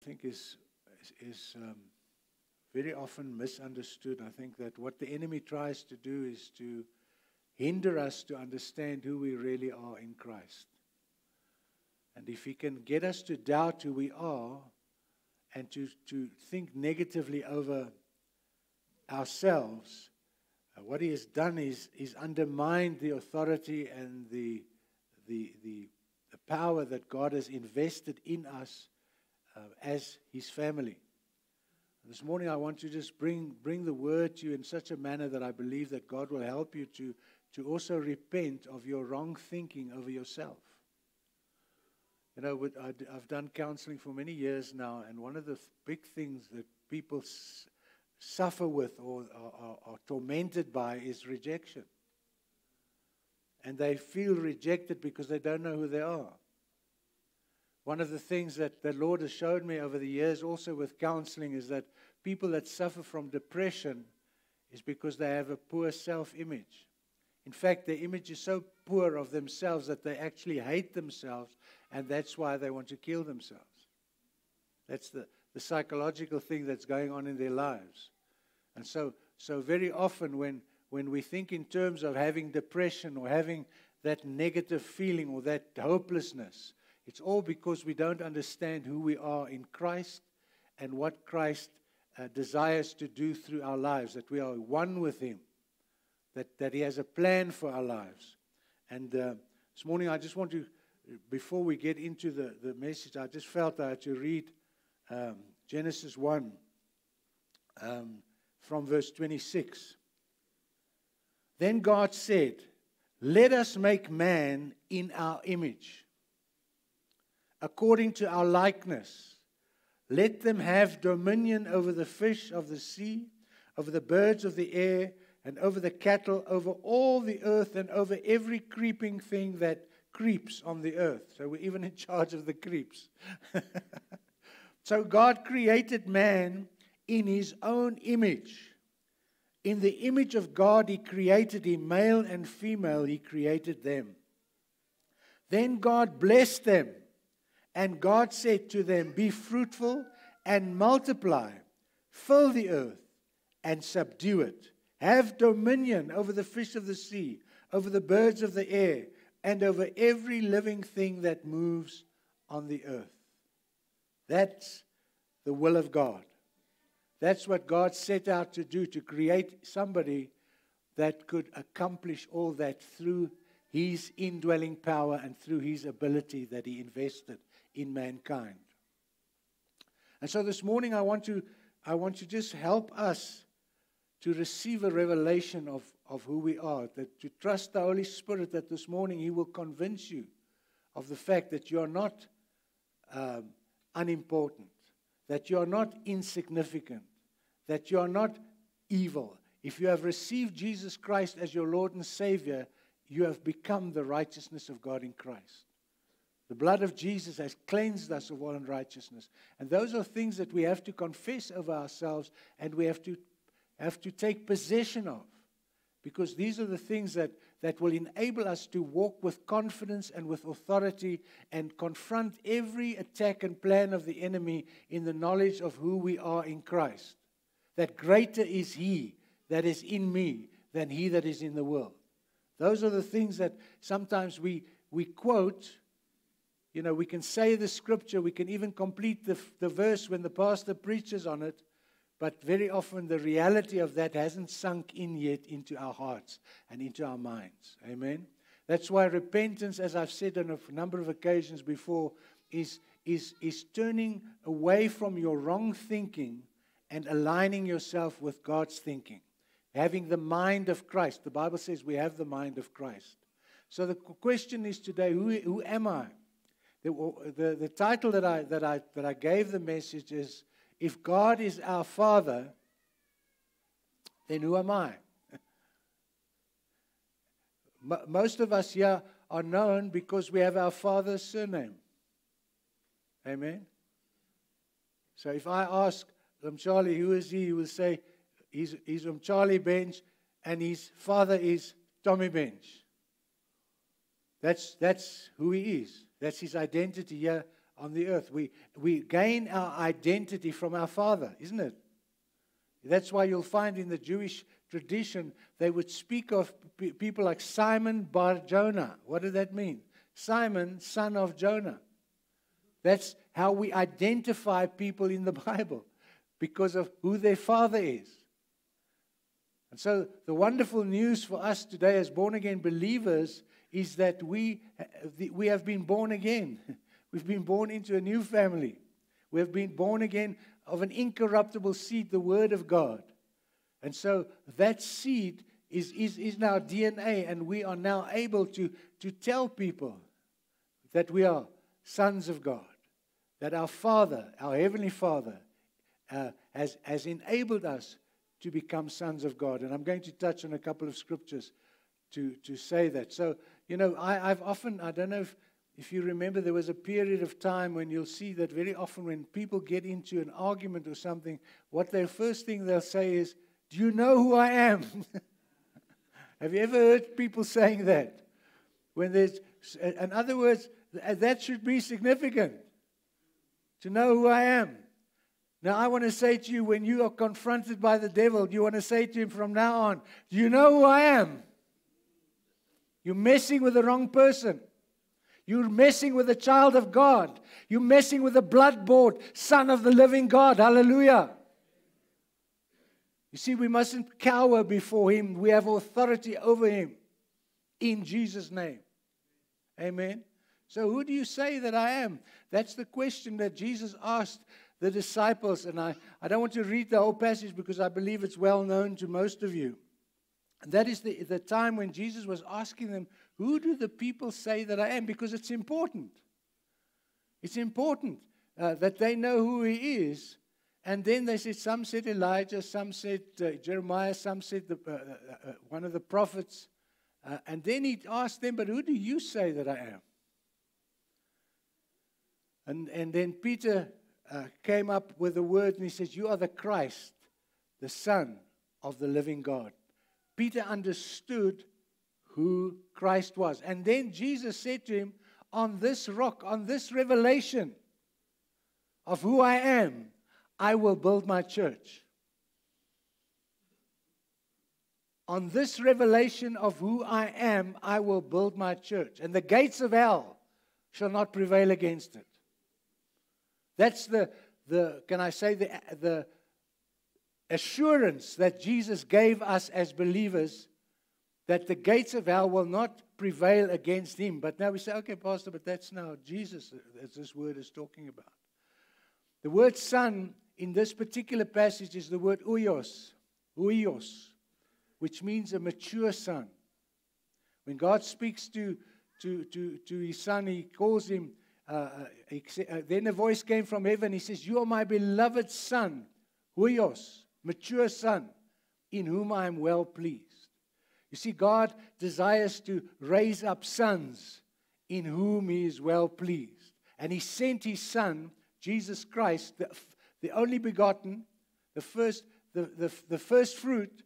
think is very often misunderstood. I think that what the enemy tries to do is to hinder us to understand who we really are in Christ. And if he can get us to doubt who we are and to think negatively over ourselves, what he has done is undermined the authority and the power that God has invested in us as his family. This morning I want to just bring the word to you in such a manner that I believe that God will help you to also repent of your wrong thinking over yourself. You know, I've done counseling for many years now, and one of the big things that people suffer with or are tormented by is rejection. And they feel rejected because they don't know who they are. One of the things that the Lord has showed me over the years also with counseling is that people that suffer from depression is because they have a poor self-image. In fact, their image is so poor of themselves that they actually hate themselves, and that's why they want to kill themselves. That's the psychological thing that's going on in their lives. And so very often when we think in terms of having depression or having that negative feeling or that hopelessness, it's all because we don't understand who we are in Christ and what Christ desires to do through our lives, that we are one with him, that he has a plan for our lives. And this morning I just want to, before we get into the message, I just felt I had to read Genesis 1 from verse 26. Then God said, "Let us make man in our image, according to our likeness. Let them have dominion over the fish of the sea, over the birds of the air, and over the cattle, over all the earth, and over every creeping thing that creeps on the earth." So we're even in charge of the creeps. So God created man in his own image. In the image of God he created him, male and female he created them. Then God blessed them, and God said to them, "Be fruitful and multiply, fill the earth and subdue it. Have dominion over the fish of the sea, over the birds of the air, and over every living thing that moves on the earth." That's the will of God. That's what God set out to do, to create somebody that could accomplish all that through his indwelling power and through his ability that he invested in mankind. And so this morning I want to just help us to receive a revelation of who we are, that to trust the Holy Spirit, that this morning he will convince you of the fact that you are not unimportant, that you are not insignificant, that you are not evil. If you have received Jesus Christ as your Lord and Savior, you have become the righteousness of God in Christ. The blood of Jesus has cleansed us of all unrighteousness. And those are things that we have to confess over ourselves and we have to take possession of. Because these are the things that will enable us to walk with confidence and with authority and confront every attack and plan of the enemy in the knowledge of who we are in Christ. That greater is he that is in me than he that is in the world. Those are the things that sometimes we quote. You know, we can say the scripture, we can even complete the verse when the pastor preaches on it, but very often the reality of that hasn't sunk in yet into our hearts and into our minds. Amen? That's why repentance, as I've said on a number of occasions before, is turning away from your wrong thinking and aligning yourself with God's thinking. Having the mind of Christ. The Bible says we have the mind of Christ. So the question is today, who am I? The title that I gave the message is, if God is our Father, then who am I? Most of us here are known because we have our father's surname. Amen? So if I ask Charlie, who is he? He will say, he's from Charlie Bench, and his father is Tommy Bench. That's who he is. That's his identity here on the earth. We gain our identity from our Father, isn't it? That's why you'll find in the Jewish tradition, they would speak of people like Simon bar Jonah. What did that mean? Simon, son of Jonah. That's how we identify people in the Bible, because of who their father is. And so the wonderful news for us today as born-again believers is that we have been born again. We've been born into a new family. We have been born again of an incorruptible seed, the Word of God. And so that seed is now DNA, and we are now able to tell people that we are sons of God, that our Father, our Heavenly Father, has enabled us to become sons of God. And I'm going to touch on a couple of scriptures to say that. So, I've often, I don't know if you remember, there was a period of time when you'll see that very often when people get into an argument or something, what their first thing they'll say is, "Do you know who I am?" Have you ever heard people saying that? In other words, that should be significant, to know who I am. Now, I want to say to you, when you are confronted by the devil, you want to say to him from now on, "Do you know who I am?" You're messing with the wrong person. You're messing with a child of God. You're messing with a blood-bought Son of the living God. Hallelujah. You see, we mustn't cower before Him. We have authority over Him in Jesus' name. Amen. So who do you say that I am? That's the question that Jesus asked the disciples. And I don't want to read the whole passage because I believe it's well known to most of you. And that is the time when Jesus was asking them, who do the people say that I am? Because it's important. It's important that they know who He is. And then they said, some said Elijah, some said Jeremiah, some said one of the prophets. And then He asked them, but who do you say that I am? And then Peter came up with a word and he says, "You are the Christ, the Son of the living God." Peter understood who Christ was. And then Jesus said to him, on this rock, on this revelation of who I am, I will build my church. On this revelation of who I am, I will build my church. And the gates of hell shall not prevail against it. That's the assurance that Jesus gave us as believers, that the gates of hell will not prevail against Him. But now we say, okay, Pastor, but that's now Jesus, as this word is talking about. The word son in this particular passage is the word huios, which means a mature son. When God speaks to His son, He calls him, then a voice came from heaven. He says, "You are my beloved son, huios, mature son, in whom I am well pleased." You see, God desires to raise up sons in whom He is well pleased. And He sent His Son, Jesus Christ, the only begotten, the first fruit.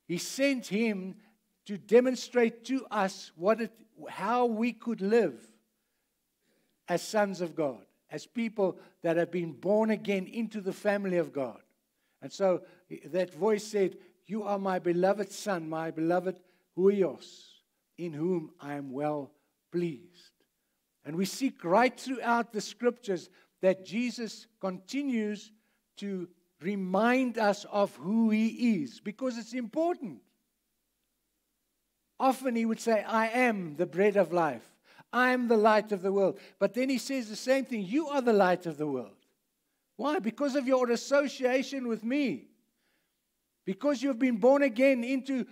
He sent Him to demonstrate to us how we could live as sons of God, as people that have been born again into the family of God. And so that voice said, "You are my beloved son, my beloved huios, in whom I am well pleased." And we see right throughout the scriptures that Jesus continues to remind us of who He is, because it's important. Often He would say, "I am the bread of life. I am the light of the world." But then He says the same thing, "You are the light of the world." Why? Because of your association with me. Because you've been born again into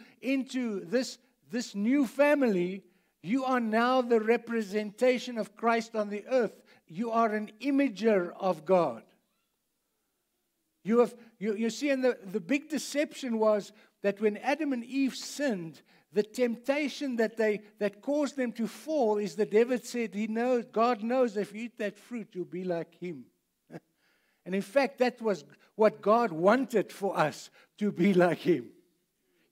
this new family, you are now the representation of Christ on the earth. You are an imager of God. You see, and the big deception was that when Adam and Eve sinned, the temptation that caused them to fall is the devil said, God knows if you eat that fruit, you'll be like Him. And in fact, that was what God wanted for us, to be like Him.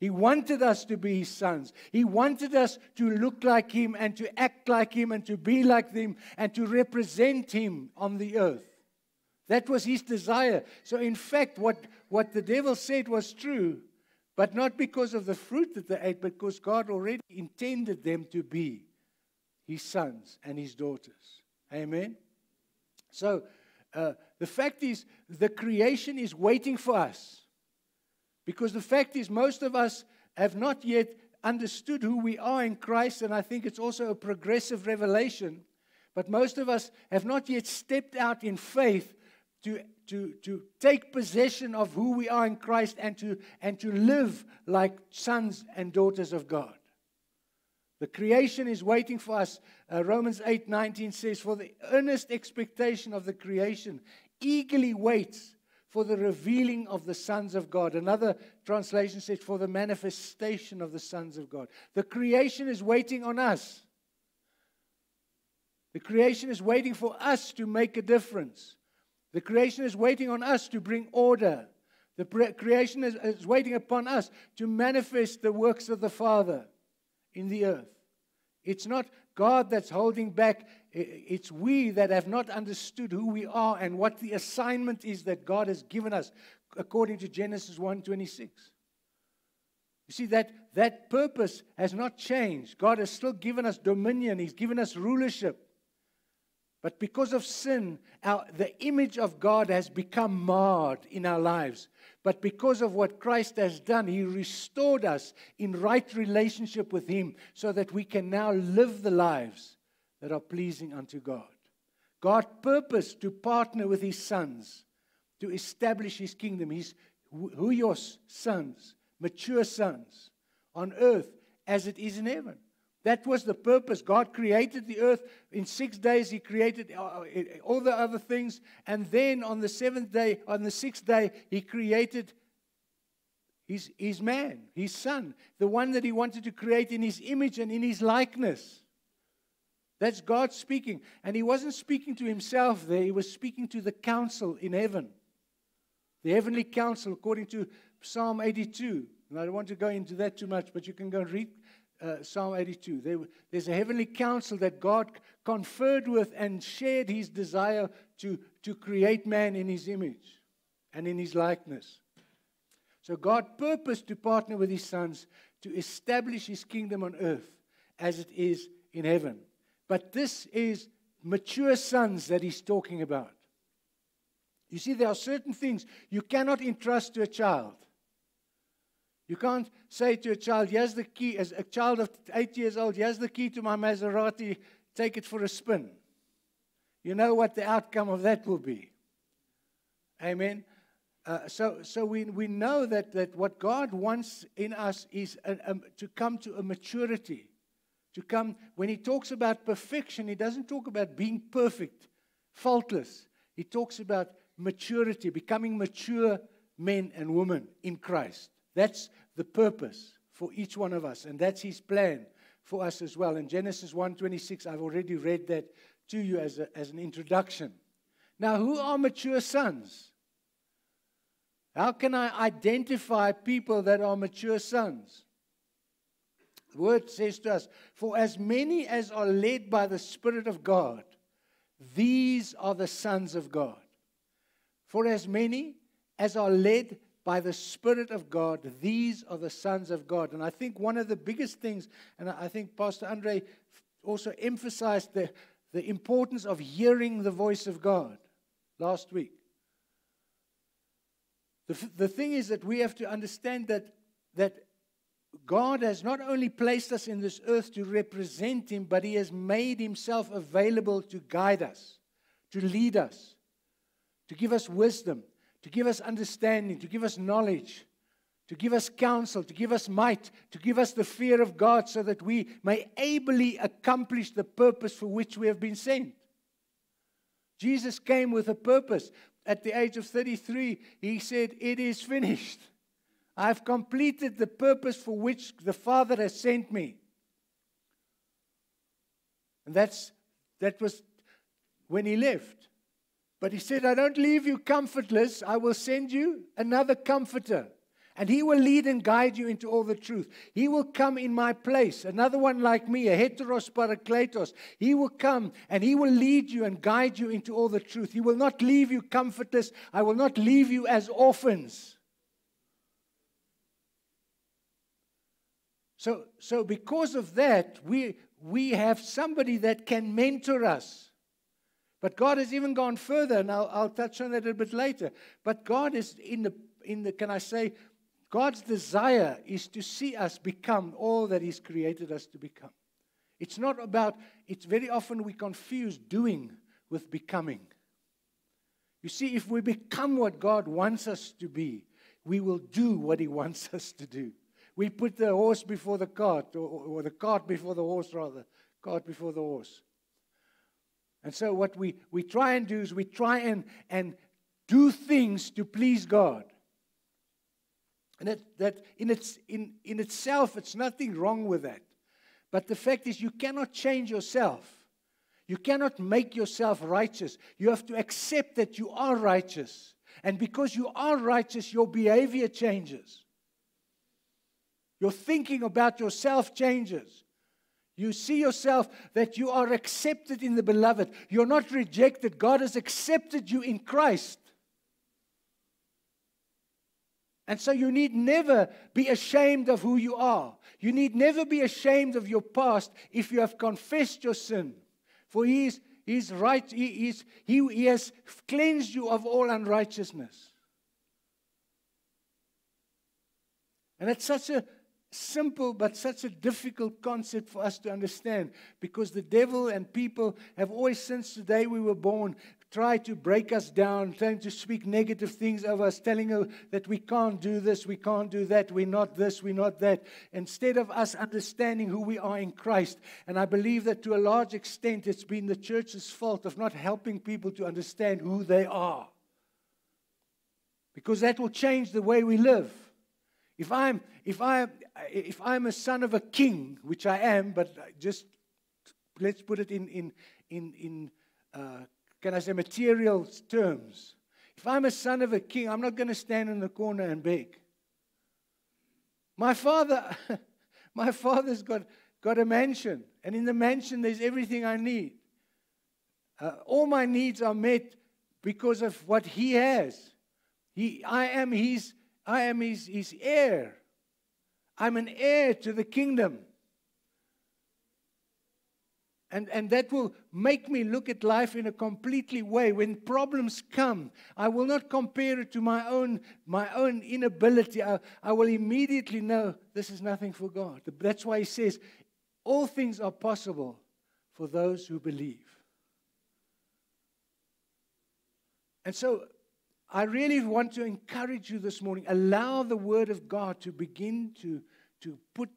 He wanted us to be His sons. He wanted us to look like Him and to act like Him and to be like Him and to represent Him on the earth. That was His desire. So in fact, what the devil said was true, but not because of the fruit that they ate, but because God already intended them to be His sons and His daughters. Amen? So the fact is, the creation is waiting for us. Because the fact is, most of us have not yet understood who we are in Christ, and I think it's also a progressive revelation. But most of us have not yet stepped out in faith to take possession of who we are in Christ and to live like sons and daughters of God. The creation is waiting for us. Romans 8:19 says, "For the earnest expectation of the creation eagerly waits for the revealing of the sons of God." Another translation says, "For the manifestation of the sons of God." The creation is waiting on us. The creation is waiting for us to make a difference. The creation is waiting on us to bring order. The creation is waiting upon us to manifest the works of the Father in the earth. It's not God that's holding back. It's we that have not understood who we are and what the assignment is that God has given us, according to Genesis 1:26. You see, that purpose has not changed. God has still given us dominion. He's given us rulership. But because of sin, the image of God has become marred in our lives. But because of what Christ has done, He restored us in right relationship with Him so that we can now live the lives that are pleasing unto God. God purposed to partner with His sons to establish His kingdom. His huios sons, mature sons, on earth as it is in heaven. That was the purpose. God created the earth. In 6 days, He created all the other things. And then on the 7th day, on the 6th day, He created His man, His son, the one that He wanted to create in His image and in His likeness. That's God speaking. And He wasn't speaking to Himself there. He was speaking to the council in heaven. The heavenly council, according to Psalm 82. And I don't want to go into that too much, but you can go and read Psalm 82. There's a heavenly council that God conferred with and shared His desire to create man in His image and in His likeness. So God purposed to partner with His sons to establish His kingdom on earth as it is in heaven. But this is mature sons that He's talking about. You see, there are certain things you cannot entrust to a child. You can't say to a child, here's the key, as a child of 8 years old, here's the key to my Maserati, take it for a spin. You know what the outcome of that will be. Amen. So we know that what God wants in us is to come to a maturity. To come, when He talks about perfection, He doesn't talk about being perfect, faultless. He talks about maturity, becoming mature men and women in Christ. That's the purpose for each one of us, and that's His plan for us as well. In Genesis 1:26, I've already read that to you as an introduction. Now, who are mature sons? How can I identify people that are mature sons? The Word says to us, "For as many as are led by the Spirit of God, these are the sons of God." For as many as are led by the Spirit of God, these are the sons of God. And I think one of the biggest things, and I think Pastor Andre also emphasized the importance of hearing the voice of God last week. The thing is that we have to understand that God has not only placed us in this earth to represent Him, but He has made Himself available to guide us, to lead us, to give us wisdom, to give us understanding, to give us knowledge, to give us counsel, to give us might, to give us the fear of God so that we may ably accomplish the purpose for which we have been sent. Jesus came with a purpose. At the age of 33, He said, "It is finished. I've completed the purpose for which the Father has sent me." And that was when He left. But He said, "I don't leave you comfortless. I will send you another comforter." And He will lead and guide you into all the truth. He will come in my place. Another one like me, a heteros parakletos. He will come and He will lead you and guide you into all the truth. He will not leave you comfortless. I will not leave you as orphans. So because of that, we have somebody that can mentor us. But God has even gone further, and I'll touch on that a little bit later. But God is in the can I say, God's desire is to see us become all that He's created us to become. It's not about, it's very often we confuse doing with becoming. You see, if we become what God wants us to be, we will do what He wants us to do. We put the horse before the cart, or the cart before the horse, rather. Cart before the horse. And so what we try and do is we try and do things to please God. And that in itself, it's nothing wrong with that. But the fact is, you cannot change yourself. You cannot make yourself righteous. You have to accept that you are righteous. And because you are righteous, your behavior changes. Your thinking about yourself changes. You see yourself that you are accepted in the beloved. You're not rejected. God has accepted you in Christ. And so you need never be ashamed of who you are. You need never be ashamed of your past if you have confessed your sin. For He's right. He has cleansed you of all unrighteousness. And it's such a simple but such a difficult concept for us to understand, because the devil and people have always, since the day we were born, tried to break us down, trying to speak negative things of us, telling us that we can't do this, we can't do that, we're not this, we're not that, instead of us understanding who we are in Christ. And I believe that to a large extent it's been the church's fault of not helping people to understand who they are, because that will change the way we live. If I'm a son of a king, which I am, but just let's put it in can I say material terms? If I'm a son of a king, I'm not going to stand in the corner and beg. My father's got a mansion, and in the mansion there's everything I need. All my needs are met because of what he has. I am his heir. I'm an heir to the kingdom. And that will make me look at life in a completely way. When problems come, I will not compare it to my own inability. I will immediately know this is nothing for God. That's why He says, all things are possible for those who believe. And so, I really want to encourage you this morning. Allow the Word of God to begin to put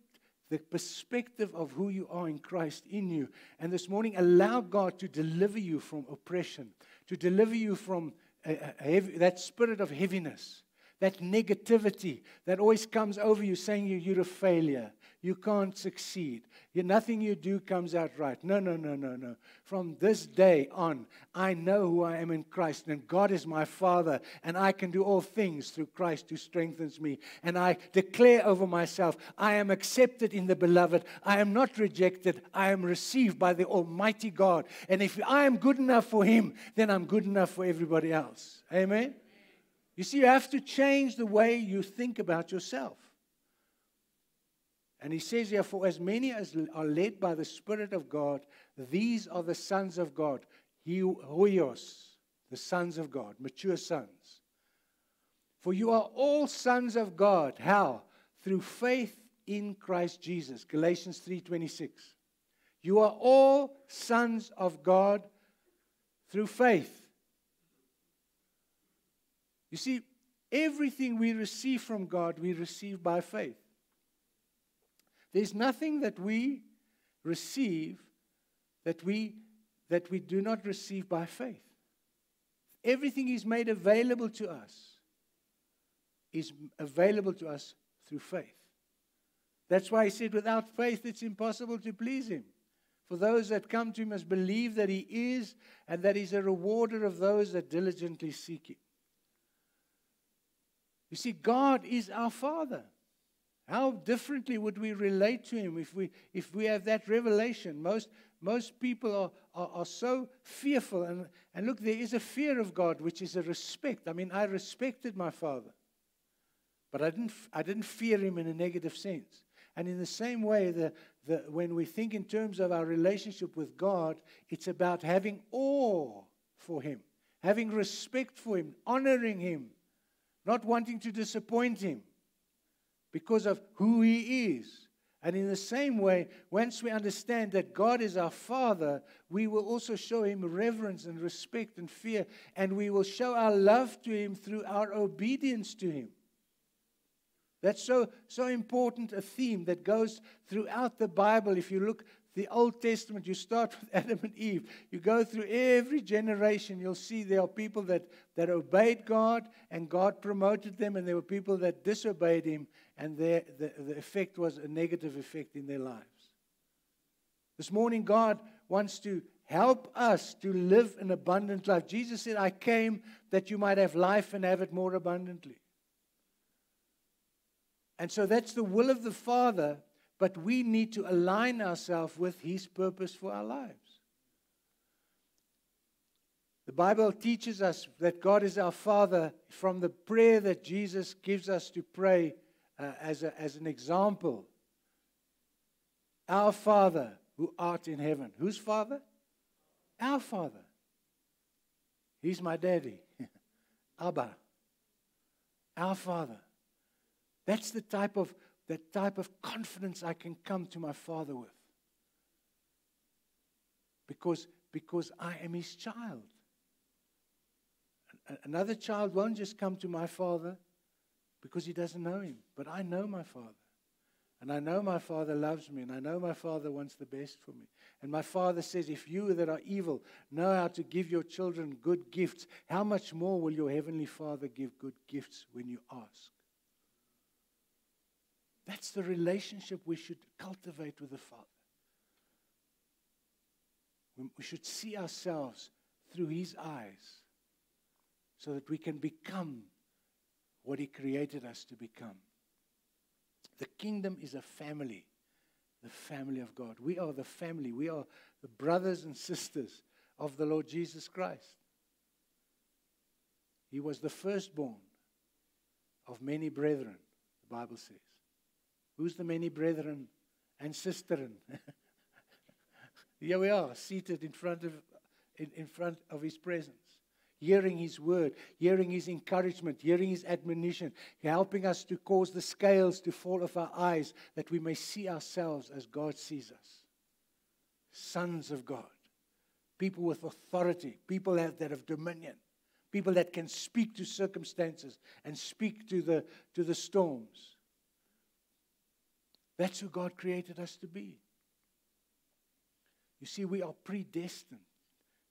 the perspective of who you are in Christ in you. And this morning, allow God to deliver you from oppression, to deliver you from that spirit of heaviness, that negativity that always comes over you saying you're a failure, you can't succeed, nothing you do comes out right. No. From this day on, I know who I am in Christ, and God is my Father, and I can do all things through Christ who strengthens me. And I declare over myself, I am accepted in the beloved. I am not rejected. I am received by the Almighty God. And if I am good enough for Him, then I'm good enough for everybody else. Amen? You see, you have to change the way you think about yourself. And He says here, for as many as are led by the Spirit of God, these are the sons of God. Huios, the sons of God, mature sons. For you are all sons of God. How? Through faith in Christ Jesus. Galatians 3:26. You are all sons of God through faith. You see, everything we receive from God, we receive by faith. There's nothing that we receive that we do not receive by faith. Everything is made available to us through faith. That's why He said, without faith it's impossible to please Him. For those that come to Him must believe that He is, and that He's a rewarder of those that diligently seek Him. You see, God is our Father. How differently would we relate to Him if we have that revelation? Most people are so fearful. And look, there is a fear of God, which is a respect. I mean, I respected my father. But I didn't fear him in a negative sense. And in the same way, when we think in terms of our relationship with God, it's about having awe for Him, having respect for Him, honoring Him, not wanting to disappoint Him because of who He is. And in the same way, once we understand that God is our Father, we will also show Him reverence and respect and fear, and we will show our love to Him through our obedience to Him. That's so important, a theme that goes throughout the Bible. If you look the Old Testament, you start with Adam and Eve. You go through every generation, you'll see there are people that obeyed God, and God promoted them, and there were people that disobeyed Him, and the effect was a negative effect in their lives. This morning, God wants to help us to live an abundant life. Jesus said, I came that you might have life and have it more abundantly. And so that's the will of the Father, but we need to align ourselves with His purpose for our lives. The Bible teaches us that God is our Father from the prayer that Jesus gives us to pray as an example. Our Father who art in heaven. Whose Father? Our Father. He's my daddy. Abba. Our Father. That's the type of confidence I can come to my Father with. Because I am His child. Another child won't just come to my Father because he doesn't know Him. But I know my Father. And I know my Father loves me. And I know my Father wants the best for me. And my Father says, if you that are evil know how to give your children good gifts, how much more will your Heavenly Father give good gifts when you ask? That's the relationship we should cultivate with the Father. We should see ourselves through His eyes so that we can become what He created us to become. The kingdom is a family, the family of God. We are the family. We are the brothers and sisters of the Lord Jesus Christ. He was the firstborn of many brethren, the Bible says. Who's the many brethren and sisterin? Here we are, seated in front of His presence, hearing His word, hearing His encouragement, hearing His admonition, helping us to cause the scales to fall off our eyes, that we may see ourselves as God sees us. Sons of God, people with authority, people that have dominion, people that can speak to circumstances and speak to the storms. That's who God created us to be. You see, we are predestined.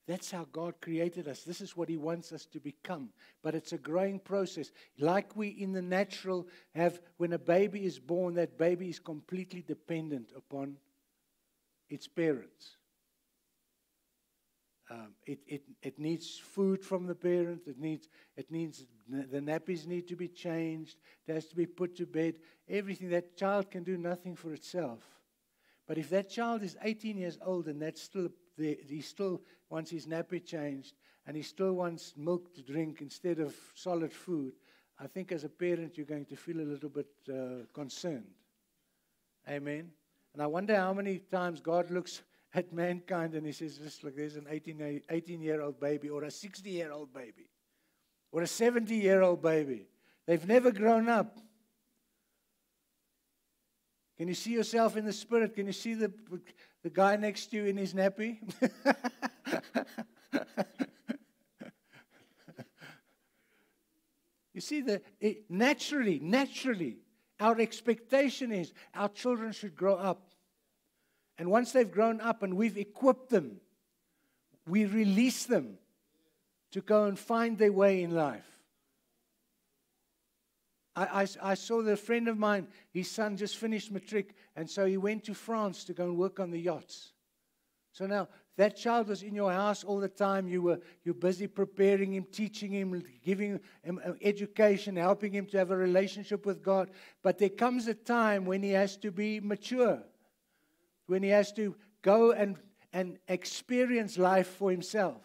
That's how God created us. This is what He wants us to become. But it's a growing process. Like we in the natural have, when a baby is born, that baby is completely dependent upon its parents. It needs food from the parent. It needs the nappies need to be changed. It has to be put to bed. Everything. That child can do nothing for itself. But if that child is 18 years old and that's still there, he still wants his nappy changed and he still wants milk to drink instead of solid food, I think as a parent you're going to feel a little bit concerned. Amen. And I wonder how many times God looks at mankind and He says, just look, there's an 18-year-old baby or a 60-year-old baby or a 70-year-old baby. They've never grown up. Can you see yourself in the spirit? Can you see the guy next to you in his nappy? You see, naturally, our expectation is our children should grow up. And once they've grown up and we've equipped them, we release them to go and find their way in life. I saw that a friend of mine, his son just finished matric, and so he went to France to go and work on the yachts. So that child was in your house all the time. You're busy preparing him, teaching him, giving him education, helping him to have a relationship with God. But there comes a time when he has to be mature, when he has to go and experience life for himself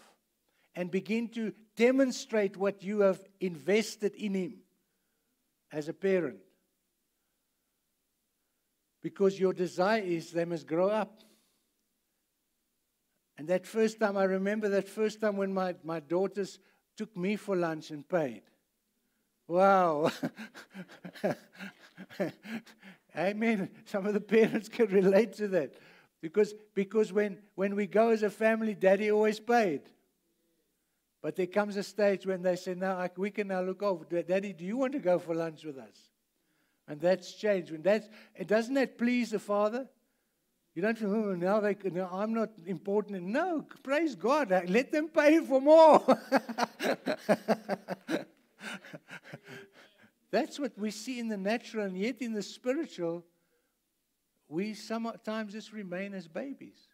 and begin to demonstrate what you have invested in him as a parent. Because your desire is they must grow up. And that first time, I remember that first time when my daughters took me for lunch and paid. Wow. Amen. Some of the parents can relate to that. Because when we go as a family, Daddy always paid. But there comes a stage when they say, no, we can now look over. Daddy, do you want to go for lunch with us? And that's changed. Doesn't that please the Father? You don't feel, now I'm not important. No, praise God. Let them pay for more. That's what we see in the natural, and yet in the spiritual, we sometimes just remain as babies.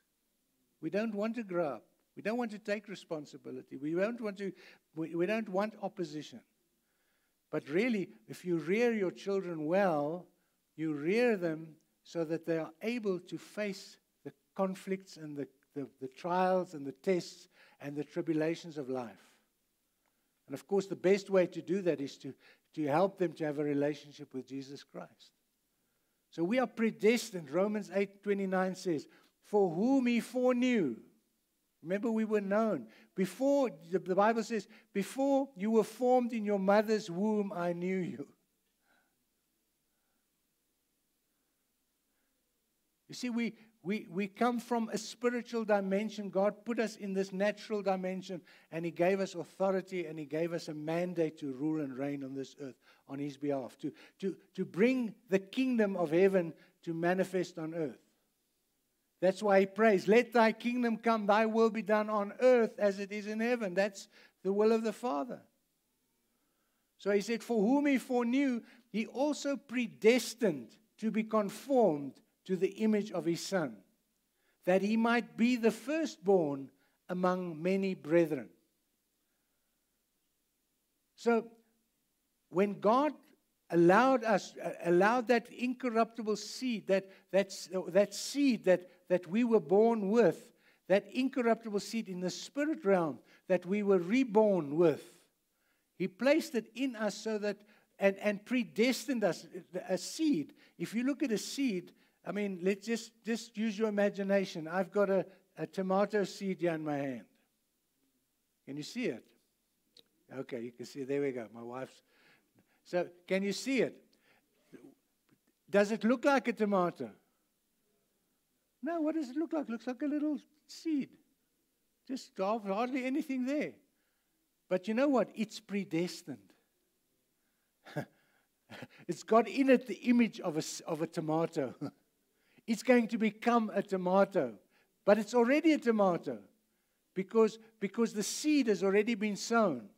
We don't want to grow up. We don't want to take responsibility. We don't want opposition. But really, if you rear your children well, you rear them so that they are able to face the conflicts and the trials and the tests and the tribulations of life. And of course, the best way to do that is to help them to have a relationship with Jesus Christ. So we are predestined. Romans 8:29 says, for whom he foreknew. Remember, we were known. Before, the Bible says, before you were formed in your mother's womb, I knew you. You see, we come from a spiritual dimension. God put us in this natural dimension, and he gave us authority, and he gave us a mandate to rule and reign on this earth on his behalf, to bring the kingdom of heaven to manifest on earth. That's why he prays, let thy kingdom come, thy will be done on earth as it is in heaven. That's the will of the Father. So he said, for whom he foreknew, he also predestined to be conformed to the image of his Son, that he might be the firstborn among many brethren. So, when God allowed that incorruptible seed, that seed that we were born with, that incorruptible seed in the spirit realm that we were reborn with, he placed it in us so that, and predestined us, a seed. If you look at a seed, I mean, let's just use your imagination. I've got a tomato seed here in my hand. Can you see it? Okay, you can see. There we go. My wife's. So, can you see it? Does it look like a tomato? No, what does it look like? It looks like a little seed. Just hardly anything there. But you know what? It's predestined. It's got in it the image of a tomato. It's going to become a tomato. But it's already a tomato. Because the seed has already been sown.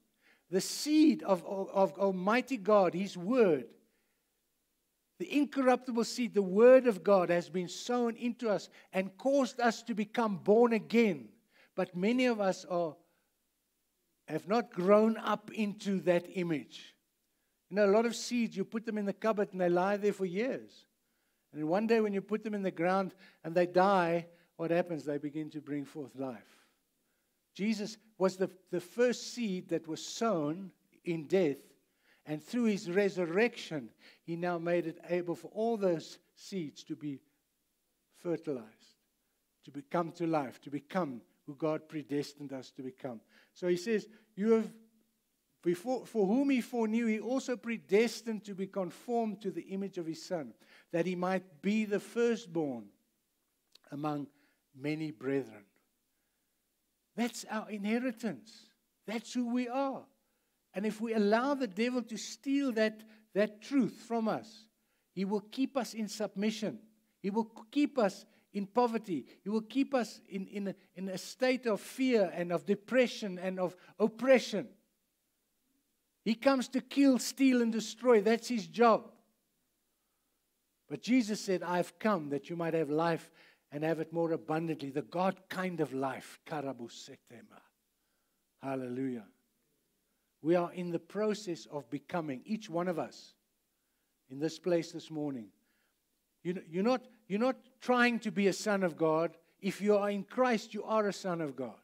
The seed of Almighty God, his word, the incorruptible seed, the word of God has been sown into us and caused us to become born again. But many of us have not grown up into that image. You know, a lot of seeds, you put them in the cupboard and they lie there for years. And then one day when you put them in the ground and they die, what happens? They begin to bring forth life. Jesus was the first seed that was sown in death, and through his resurrection, he now made it able for all those seeds to be fertilized, to come to life, to become who God predestined us to become. So he says, for whom he foreknew, he also predestined to be conformed to the image of his Son, that he might be the firstborn among many brethren. That's our inheritance. That's who we are. And if we allow the devil to steal that truth from us, he will keep us in submission. He will keep us in poverty. He will keep us in a state of fear and of depression and of oppression. He comes to kill, steal, and destroy. That's his job. But Jesus said, I've come that you might have life and have it more abundantly. The God kind of life. Karabusetema. Hallelujah. We are in the process of becoming, each one of us, in this place this morning. You're not trying to be a son of God. If you are in Christ, you are a son of God.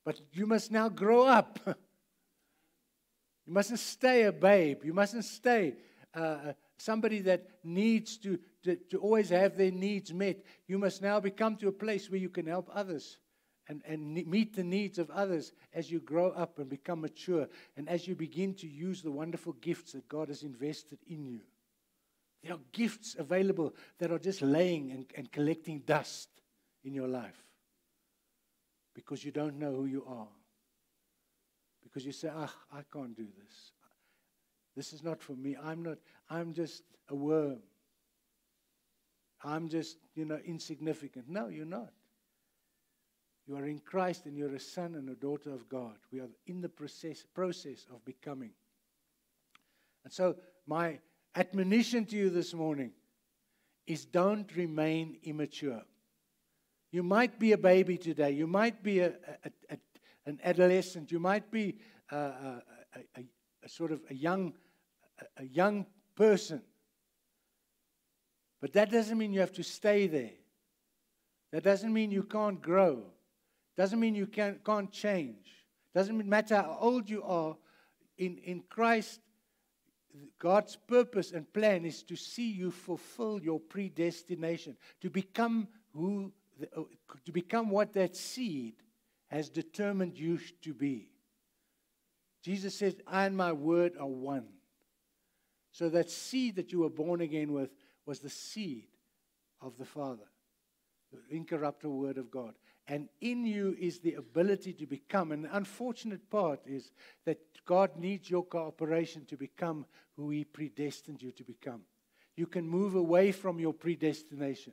But you must now grow up. You mustn't stay a babe. You mustn't stay somebody that needs to always have their needs met. You must now become to a place where you can help others and meet the needs of others as you grow up and become mature and as you begin to use the wonderful gifts that God has invested in you. There are gifts available that are just laying and collecting dust in your life because you don't know who you are. Because you say, I can't do this. This is not for me. I'm just a worm. I'm just, insignificant. No, you're not. You are in Christ and you're a son and a daughter of God. We are in the process of becoming. And so my admonition to you this morning is don't remain immature. You might be a baby today. You might be an adolescent. You might be a sort of a young person. But that doesn't mean you have to stay there. That doesn't mean you can't grow. Doesn't mean you can't change. Doesn't matter how old you are. In Christ, God's purpose and plan is to see you fulfill your predestination, to become what that seed has determined you to be. Jesus says, I and my word are one. So that seed that you were born again with was the seed of the Father, the incorruptible word of God. And in you is the ability to become. And the unfortunate part is that God needs your cooperation to become who He predestined you to become. You can move away from your predestination.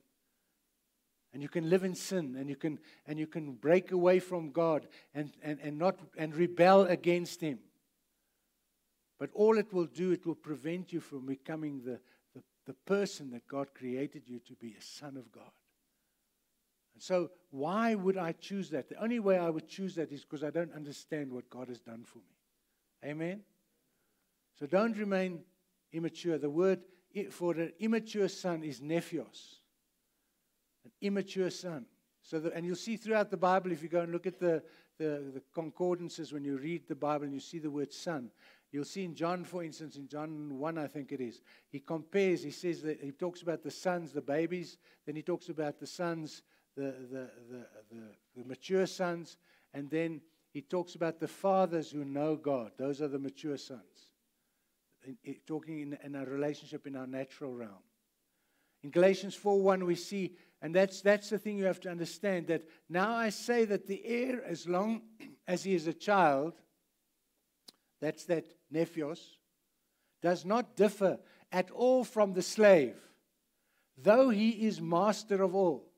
And you can live in sin, and you can break away from God and rebel against Him. But all it will do, it will prevent you from becoming the person that God created you to be, a son of God. And so why would I choose that? The only way I would choose that is because I don't understand what God has done for me. Amen? So don't remain immature. The word for an immature son is nephios. An immature son. And you'll see throughout the Bible, if you go and look at the concordances, when you read the Bible and you see the word son, you'll see in John, for instance, in John 1, I think it is, he says that he talks about the sons, the babies, then he talks about the sons, the mature sons, and then he talks about the fathers who know God. Those are the mature sons. Talking in a relationship in our natural realm. In Galatians 4:1 we see, and that's the thing you have to understand, that now I say that the heir, as long as he is a child, that's that nephios, does not differ at all from the slave, though he is master of all,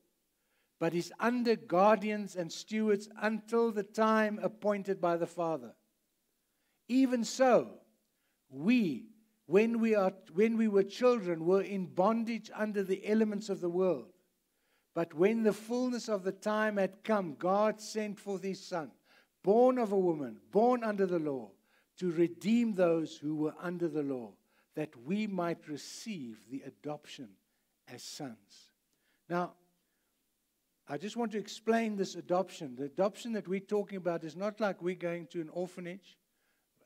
but is under guardians and stewards until the time appointed by the Father. Even so, we, when we were children, were in bondage under the elements of the world. But when the fullness of the time had come, God sent forth His Son, born of a woman, born under the law, to redeem those who were under the law, that we might receive the adoption as sons. Now, I just want to explain this adoption. The adoption that we're talking about is not like we're going to an orphanage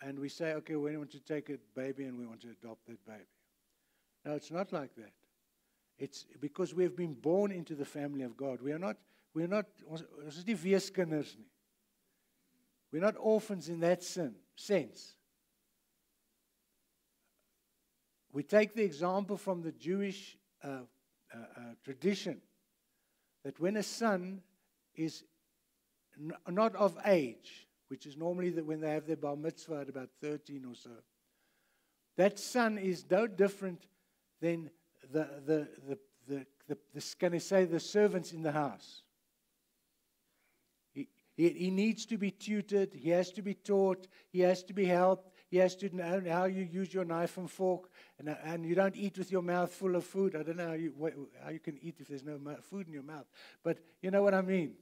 and we say, okay, we want to take a baby and we want to adopt that baby. No, it's not like that. It's because we have been born into the family of God. We're not orphans in that sense. We take the example from the Jewish tradition that when a son is not of age, which is normally when they have their bar mitzvah at about 13 or so, that son is no different than can I say, the servants in the house. He needs to be tutored, he has to be taught, he has to be helped, He has to know how you use your knife and fork, and you don't eat with your mouth full of food. I don't know how you can eat if there's no food in your mouth. But you know what I mean.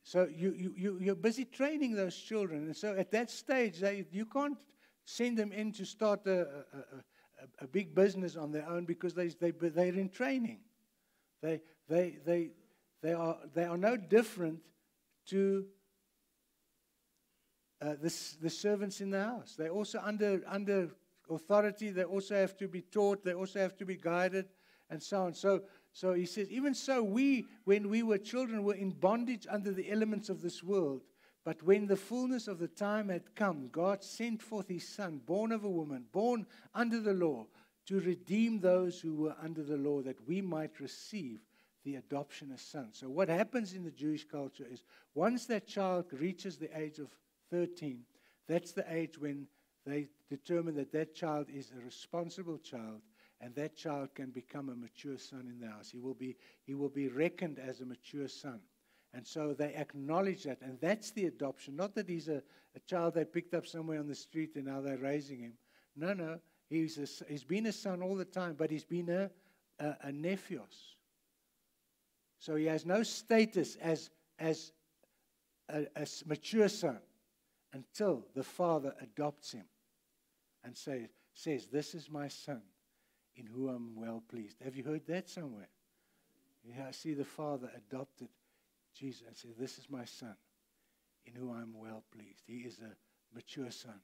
So you're busy training those children. And so at that stage, you can't send them in to start a big business on their own because they're in training. They are no different to the servants in the house. They're also under authority. They also have to be taught. They also have to be guided, and so on. So he says, even so, when we were children, were in bondage under the elements of this world. But when the fullness of the time had come, God sent forth his Son, born of a woman, born under the law, to redeem those who were under the law, that we might receive the adoption as sons. So what happens in the Jewish culture is, once that child reaches the age of 13, that's the age when they determine that that child is a responsible child, and that child can become a mature son in the house. He will be reckoned as a mature son. And so they acknowledge that, and that's the adoption. Not that he's a child they picked up somewhere on the street and now they're raising him. No, he's been a son all the time, but he's been a nephios. So he has no status as a mature son until the father adopts him and says, this is my son in whom I'm well pleased. Have you heard that somewhere? Yeah, I see the father adopted Jesus and said, this is my son in whom I'm well pleased. He is a mature son.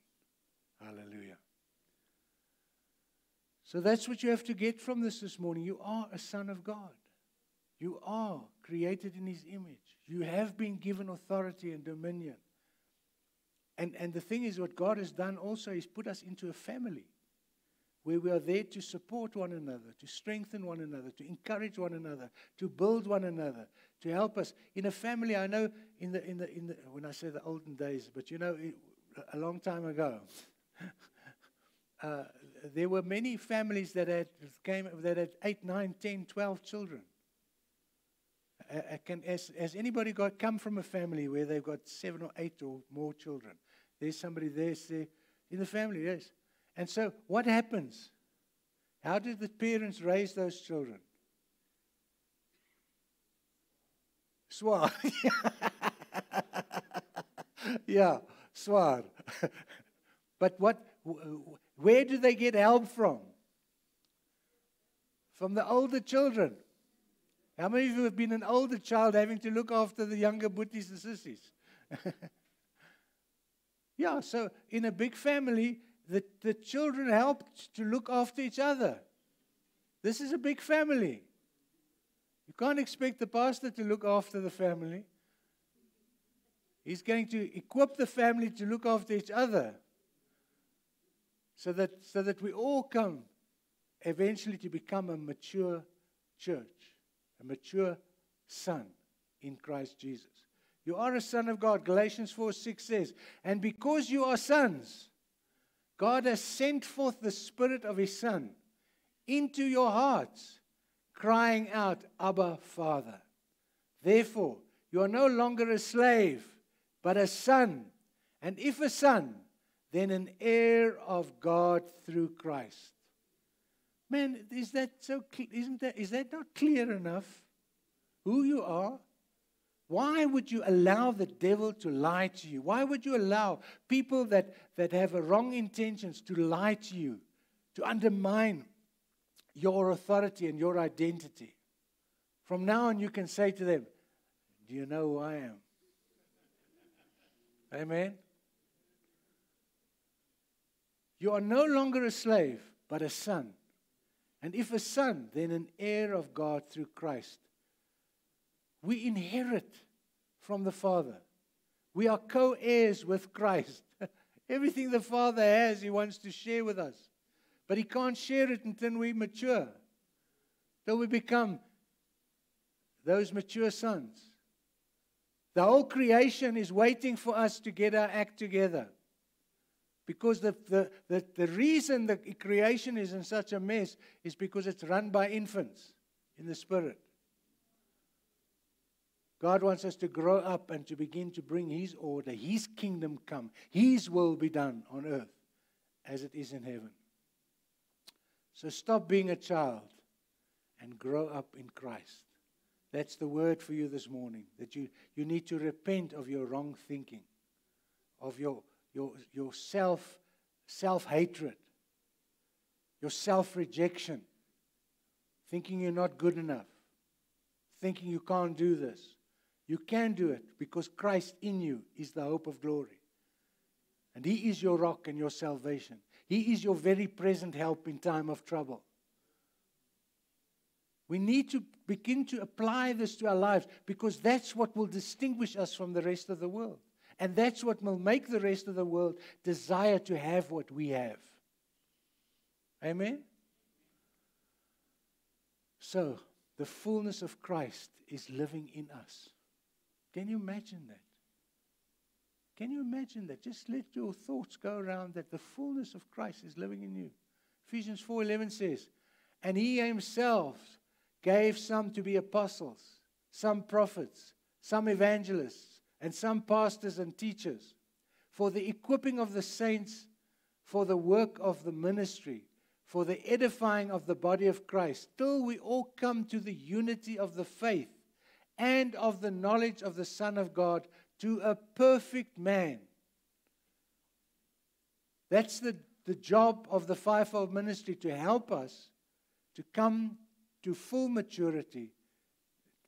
Hallelujah. So that's what you have to get from this morning. You are a son of God. You are created in his image. You have been given authority and dominion. And the thing is, what God has done also is put us into a family where we are there to support one another, to strengthen one another, to encourage one another, to build one another, to help us. In a family, I know in the when I say the olden days, but a long time ago, there were many families that had 8, 9, 10, 12 children. Has anybody come from a family where they've got 7 or 8 or more children? There's somebody there in the family, yes. And so what happens? How did the parents raise those children? Swaar. Yeah, swaar. But where do they get help from? From the older children. How many of you have been an older child having to look after the younger butties and sissies? Yeah, so in a big family, the children help to look after each other. This is a big family. You can't expect the pastor to look after the family. He's going to equip the family to look after each other, so that we all come eventually to become a mature church, a mature son in Christ Jesus. You are a son of God. Galatians 4:6 says, and because you are sons, God has sent forth the Spirit of his Son into your hearts, crying out, Abba, Father. Therefore, you are no longer a slave, but a son. And if a son, then an heir of God through Christ. Man, is that not clear enough? Who you are? Why would you allow the devil to lie to you? Why would you allow people that have wrong intentions to lie to you, to undermine your authority and your identity? From now on, you can say to them, do you know who I am? Amen? You are no longer a slave, but a son. And if a son, then an heir of God through Christ. We inherit from the Father. We are co-heirs with Christ. Everything the Father has, he wants to share with us. But he can't share it until we mature. Till we become those mature sons. The whole creation is waiting for us to get our act together. Because the reason the creation is in such a mess is because it's run by infants in the spirit. God wants us to grow up and to begin to bring his order, his kingdom come, his will be done on earth as it is in heaven. So stop being a child and grow up in Christ. That's the word for you this morning, that you need to repent of your wrong thinking, of your self-hatred, your self-rejection, thinking you're not good enough, thinking you can't do this. You can do it because Christ in you is the hope of glory. And He is your rock and your salvation. He is your very present help in time of trouble. We need to begin to apply this to our lives because that's what will distinguish us from the rest of the world. And that's what will make the rest of the world desire to have what we have. Amen? So, the fullness of Christ is living in us. Can you imagine that? Can you imagine that? Just let your thoughts go around that the fullness of Christ is living in you. Ephesians 4:11 says, and He Himself gave some to be apostles, some prophets, some evangelists, and some pastors and teachers, for the equipping of the saints, for the work of the ministry, for the edifying of the body of Christ, till we all come to the unity of the faith and of the knowledge of the Son of God, to a perfect man. That's the job of the fivefold ministry, to help us to come to full maturity,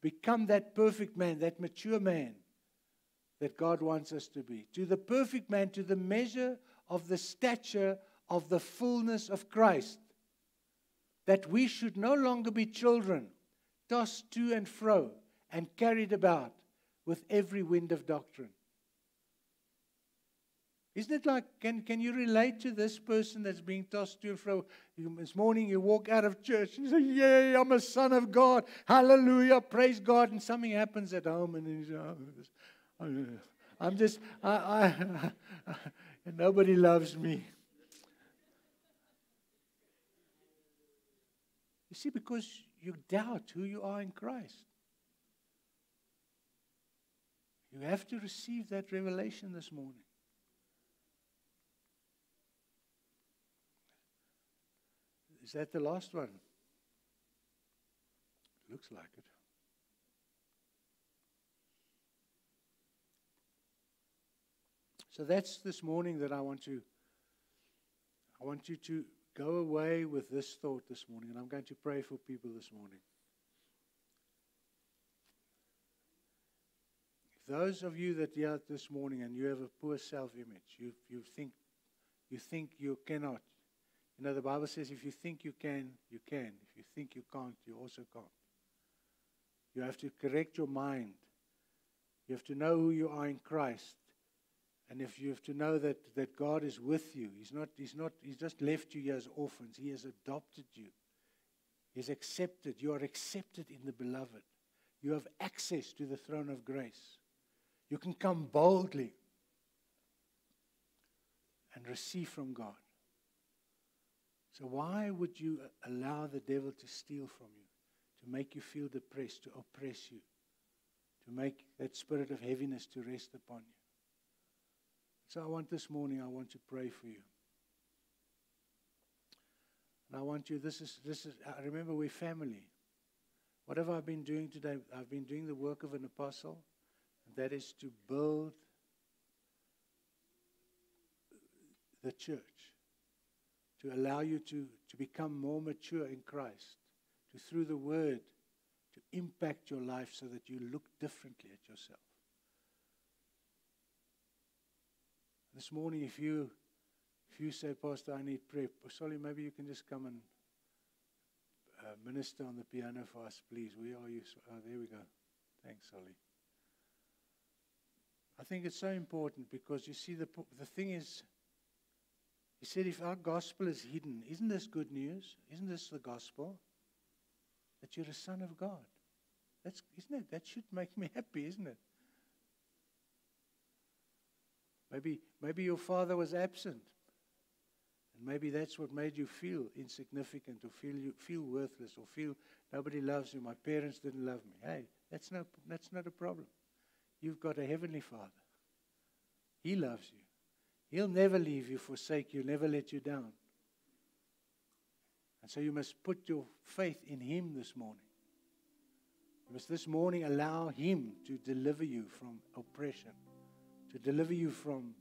become that perfect man, that mature man that God wants us to be. To the perfect man, to the measure of the stature of the fullness of Christ. That we should no longer be children, tossed to and fro and carried about with every wind of doctrine. Isn't it like, can you relate to this person that's being tossed to and fro? This morning you walk out of church and you say, yay, I'm a son of God. Hallelujah, praise God. And something happens at home and you say, and nobody loves me. You see, because you doubt who you are in Christ. You have to receive that revelation this morning. Is that the last one? Looks like it. So that's this morning that I want you to go away with this thought this morning, and I'm going to pray for people this morning. If those of you that are out this morning and you have a poor self-image, you think you cannot. You know, the Bible says if you think you can, you can. If you think you can't, you also can't. You have to correct your mind. You have to know who you are in Christ. And if you have to know that God is with you, He's just left you here as orphans. He has adopted you. He's accepted. You are accepted in the beloved. You have access to the throne of grace. You can come boldly and receive from God. So why would you allow the devil to steal from you, to make you feel depressed, to oppress you, to make that spirit of heaviness to rest upon you? So this morning, I want to pray for you. And I want you, I remember we're family. What have I been doing today? I've been doing the work of an apostle, and that is to build the church, to allow you to become more mature in Christ, to through the word, to impact your life so that you look differently at yourself. This morning, if you say, Pastor, I need prayer, Solly, maybe you can just come and minister on the piano for us, please. Where are you? Oh, there we go. Thanks, Solly. I think it's so important because you see, the thing is, he said, if our gospel is hidden, isn't this good news? Isn't this the gospel? That you're a son of God. Isn't it? That should make me happy, isn't it? Maybe your father was absent. And maybe that's what made you feel insignificant or feel worthless or feel nobody loves you. My parents didn't love me. Hey, that's not a problem. You've got a heavenly Father. He loves you. He'll never leave you, forsake you, never let you down. And so you must put your faith in Him this morning. You must this morning allow Him to deliver you from oppression, to deliver you from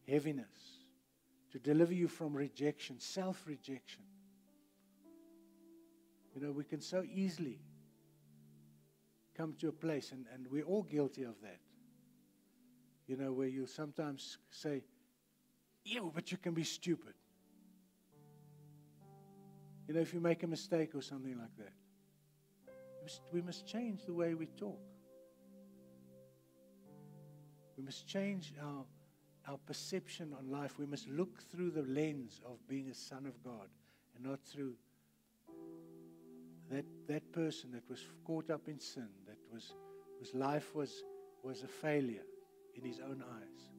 heaviness, to deliver you from rejection, self-rejection. You know, we can so easily come to a place, and we're all guilty of that, you know, where you sometimes say, ew, but you can be stupid. You know, if you make a mistake or something like that. We must change the way we talk. We must change our perception on life. We must look through the lens of being a son of God and not through that person that was caught up in sin, whose life was a failure in his own eyes.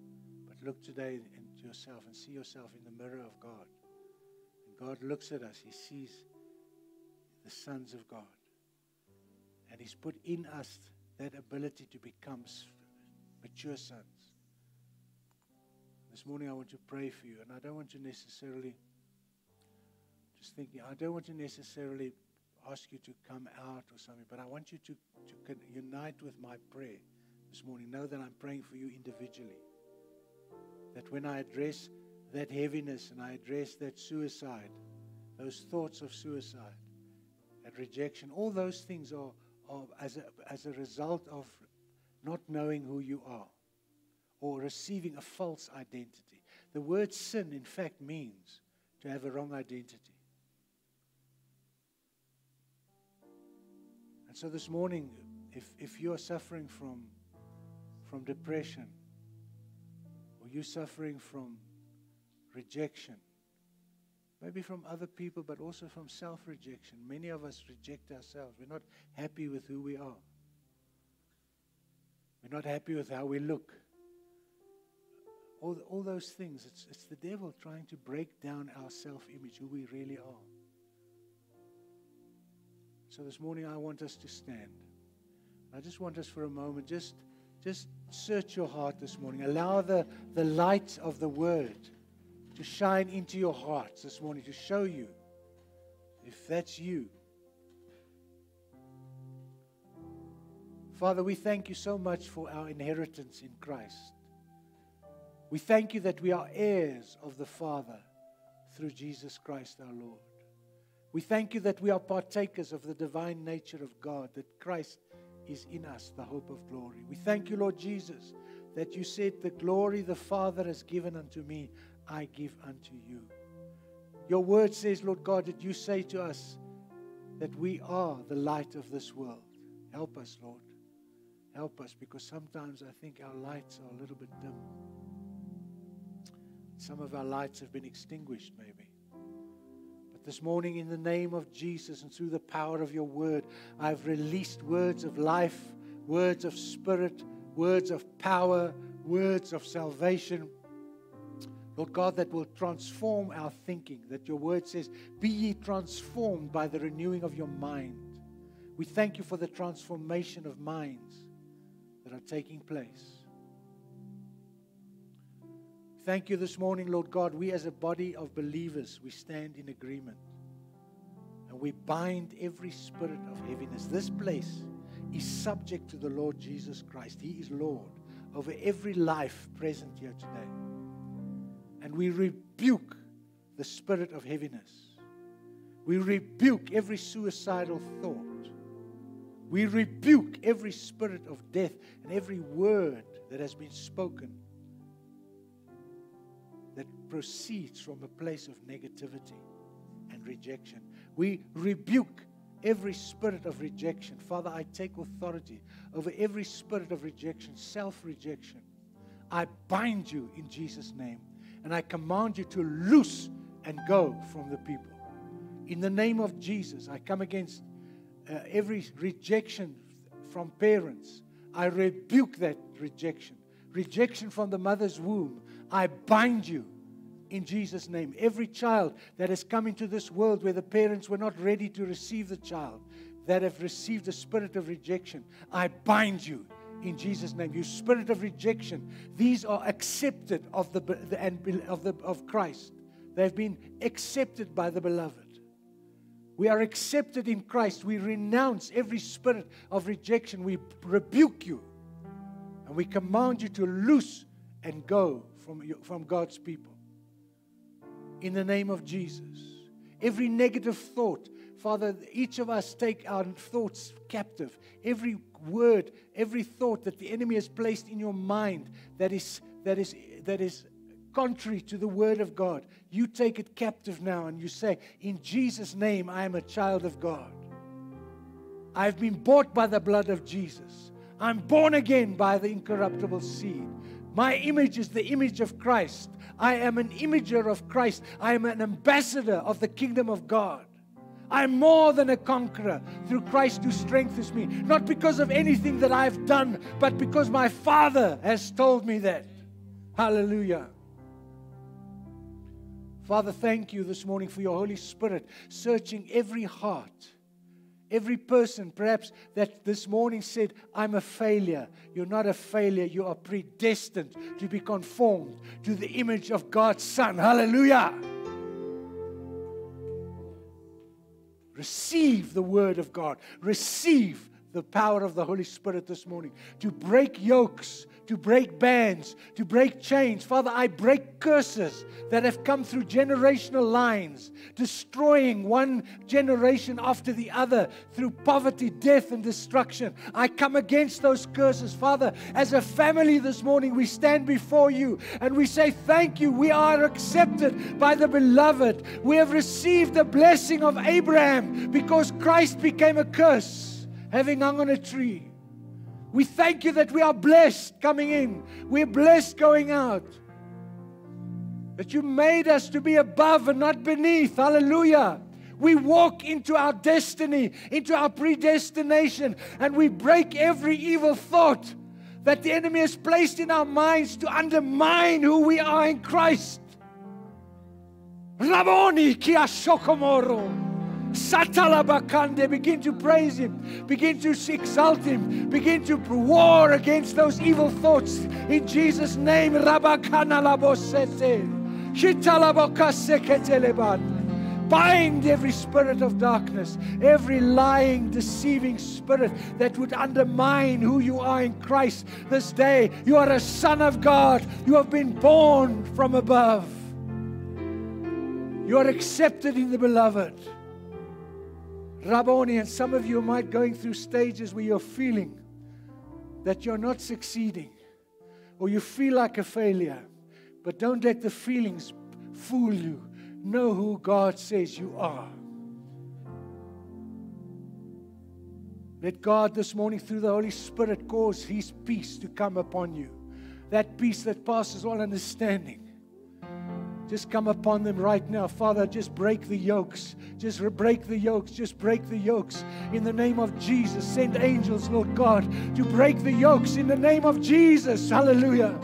But look today into yourself and see yourself in the mirror of God. And God looks at us. He sees the sons of God. And He's put in us that ability to become mature sons. This morning I want to pray for you. And I don't want to necessarily, I don't want to necessarily ask you to come out or something. But I want you to unite with my prayer this morning. Know that I'm praying for you individually. That when I address that heaviness and I address that suicide, those thoughts of suicide, that rejection, all those things are as a result of not knowing who you are or receiving a false identity. The word sin, in fact, means to have a wrong identity. And so this morning, if you are suffering from depression, or you're suffering from rejection, maybe from other people, but also from self-rejection. Many of us reject ourselves. We're not happy with who we are. We're not happy with how we look. All those things, it's the devil trying to break down our self-image, who we really are. So this morning I want us to stand. I just want us for a moment, just search your heart this morning. Allow the light of the Word to shine into your hearts this morning, to show you if that's you. Father, we thank you so much for our inheritance in Christ. We thank you that we are heirs of the Father through Jesus Christ our Lord. We thank you that we are partakers of the divine nature of God, that Christ is in us, the hope of glory. We thank you, Lord Jesus, that you said, the glory the Father has given unto me, I give unto you. Your word says, Lord God, that you say to us that we are the light of this world. Help us, Lord. Help us, because sometimes I think our lights are a little bit dim. Some of our lights have been extinguished, maybe. But this morning, in the name of Jesus and through the power of your word, I've released words of life, words of spirit, words of power, words of salvation. Lord God, that will transform our thinking, that your word says, be ye transformed by the renewing of your mind. We thank you for the transformation of minds that are taking place. Thank you this morning, Lord God. We as a body of believers, we stand in agreement. And we bind every spirit of heaviness. This place is subject to the Lord Jesus Christ. He is Lord over every life present here today. And we rebuke the spirit of heaviness. We rebuke every suicidal thought. We rebuke every spirit of death and every word that has been spoken that proceeds from a place of negativity and rejection. We rebuke every spirit of rejection. Father, I take authority over every spirit of rejection, self-rejection. I bind you in Jesus' name, and I command you to loose and go from the people. In the name of Jesus, I come against every rejection from parents. I rebuke that rejection. Rejection from the mother's womb. I bind you in Jesus' name. Every child that has come into this world where the parents were not ready to receive the child, that have received a spirit of rejection, I bind you in Jesus' name. You spirit of rejection, these are accepted of Christ. They've been accepted by the beloved. We are accepted in Christ. We renounce every spirit of rejection. We rebuke you. And we command you to loose and go from God's people. In the name of Jesus. Every negative thought, Father, each of us take our thoughts captive. Every word, every thought that the enemy has placed in your mind that is contrary to the word of God, you take it captive now and you say, in Jesus' name, I am a child of God. I've been bought by the blood of Jesus. I'm born again by the incorruptible seed. My image is the image of Christ. I am an imager of Christ. I am an ambassador of the kingdom of God. I'm more than a conqueror through Christ who strengthens me. Not because of anything that I've done, but because my Father has told me that. Hallelujah. Father, thank you this morning for your Holy Spirit searching every heart. Every person, perhaps, that this morning said, I'm a failure. You're not a failure. You are predestined to be conformed to the image of God's Son. Hallelujah. Receive the word of God. Receive the power of the Holy Spirit this morning to break yokes, to break bands, to break chains. Father, I break curses that have come through generational lines, destroying one generation after the other through poverty, death, and destruction. I come against those curses. Father, as a family this morning, we stand before you and we say thank you. We are accepted by the beloved. We have received the blessing of Abraham because Christ became a curse, having hung on a tree. We thank you that we are blessed coming in. We're blessed going out. That you made us to be above and not beneath. Hallelujah. We walk into our destiny, into our predestination, and we break every evil thought that the enemy has placed in our minds to undermine who we are in Christ. Rabboni kia shokomoro. Satalabakande, begin to praise Him, begin to exalt Him, begin to war against those evil thoughts in Jesus' name. Rabakana labosete, shitalabokaseketeleban. Bind every spirit of darkness, every lying, deceiving spirit that would undermine who you are in Christ this day. You are a son of God. You have been born from above. You are accepted in the beloved. Rabboni, and some of you might going through stages where you're feeling that you're not succeeding or you feel like a failure, but don't let the feelings fool you. Know who God says you are. Let God this morning through the Holy Spirit cause His peace to come upon you. That peace that passes all understanding. Just come upon them right now. Father, just break the yokes. Just break the yokes. Just break the yokes. In the name of Jesus, send angels, Lord God, to break the yokes in the name of Jesus. Hallelujah.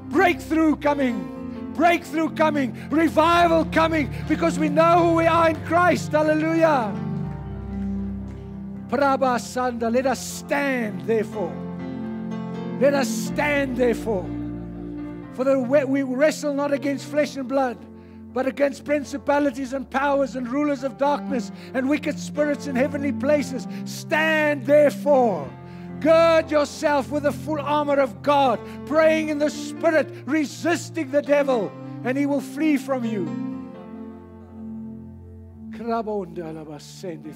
Breakthrough coming. Breakthrough coming. Revival coming because we know who we are in Christ. Hallelujah. Prabha Sanda, let us stand therefore. Let us stand therefore. For we wrestle not against flesh and blood, but against principalities and powers and rulers of darkness and wicked spirits in heavenly places. Stand therefore. Gird yourself with the full armor of God, praying in the Spirit, resisting the devil, and he will flee from you.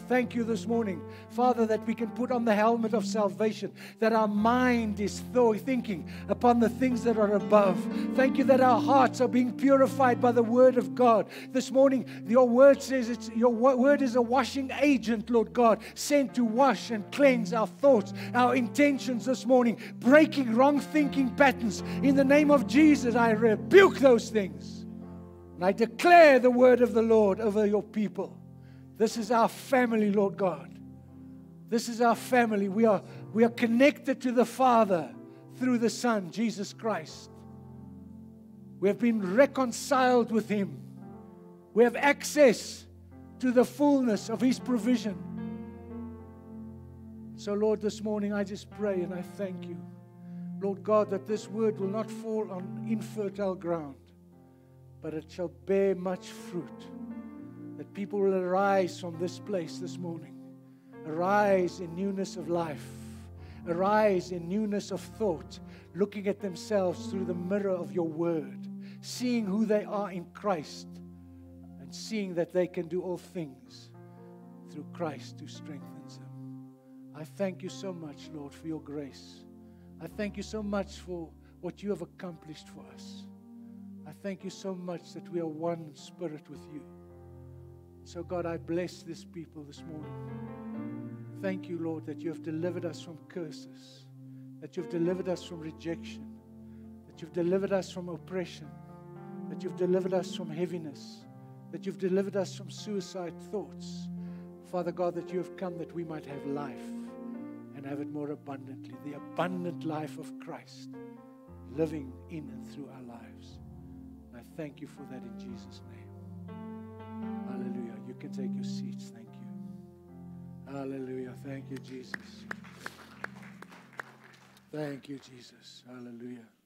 Thank you this morning, Father, that we can put on the helmet of salvation, that our mind is thinking upon the things that are above. Thank you that our hearts are being purified by the Word of God. This morning, your Word says your Word is a washing agent, Lord God, sent to wash and cleanse our thoughts, our intentions this morning, breaking wrong thinking patterns. In the name of Jesus, I rebuke those things. And I declare the word of the Lord over your people. This is our family, Lord God. This is our family. We are connected to the Father through the Son, Jesus Christ. We have been reconciled with Him. We have access to the fullness of His provision. So, Lord, this morning I just pray and I thank you, Lord God, that this word will not fall on infertile ground, but it shall bear much fruit. That people will arise from this place this morning. Arise in newness of life. Arise in newness of thought, looking at themselves through the mirror of your word, seeing who they are in Christ, and seeing that they can do all things through Christ who strengthens them. I thank you so much, Lord, for your grace. I thank you so much for what you have accomplished for us. I thank you so much that we are one spirit with you. So, God, I bless this people this morning. Thank you, Lord, that you have delivered us from curses, that you've delivered us from rejection, that you've delivered us from oppression, that you've delivered us from heaviness, that you've delivered us from suicide thoughts. Father God, that you have come that we might have life and have it more abundantly, the abundant life of Christ living in and through our lives. And I thank you for that in Jesus' name. Hallelujah. You can take your seats. Thank you. Hallelujah. Thank you, Jesus. Thank you, Jesus. Hallelujah.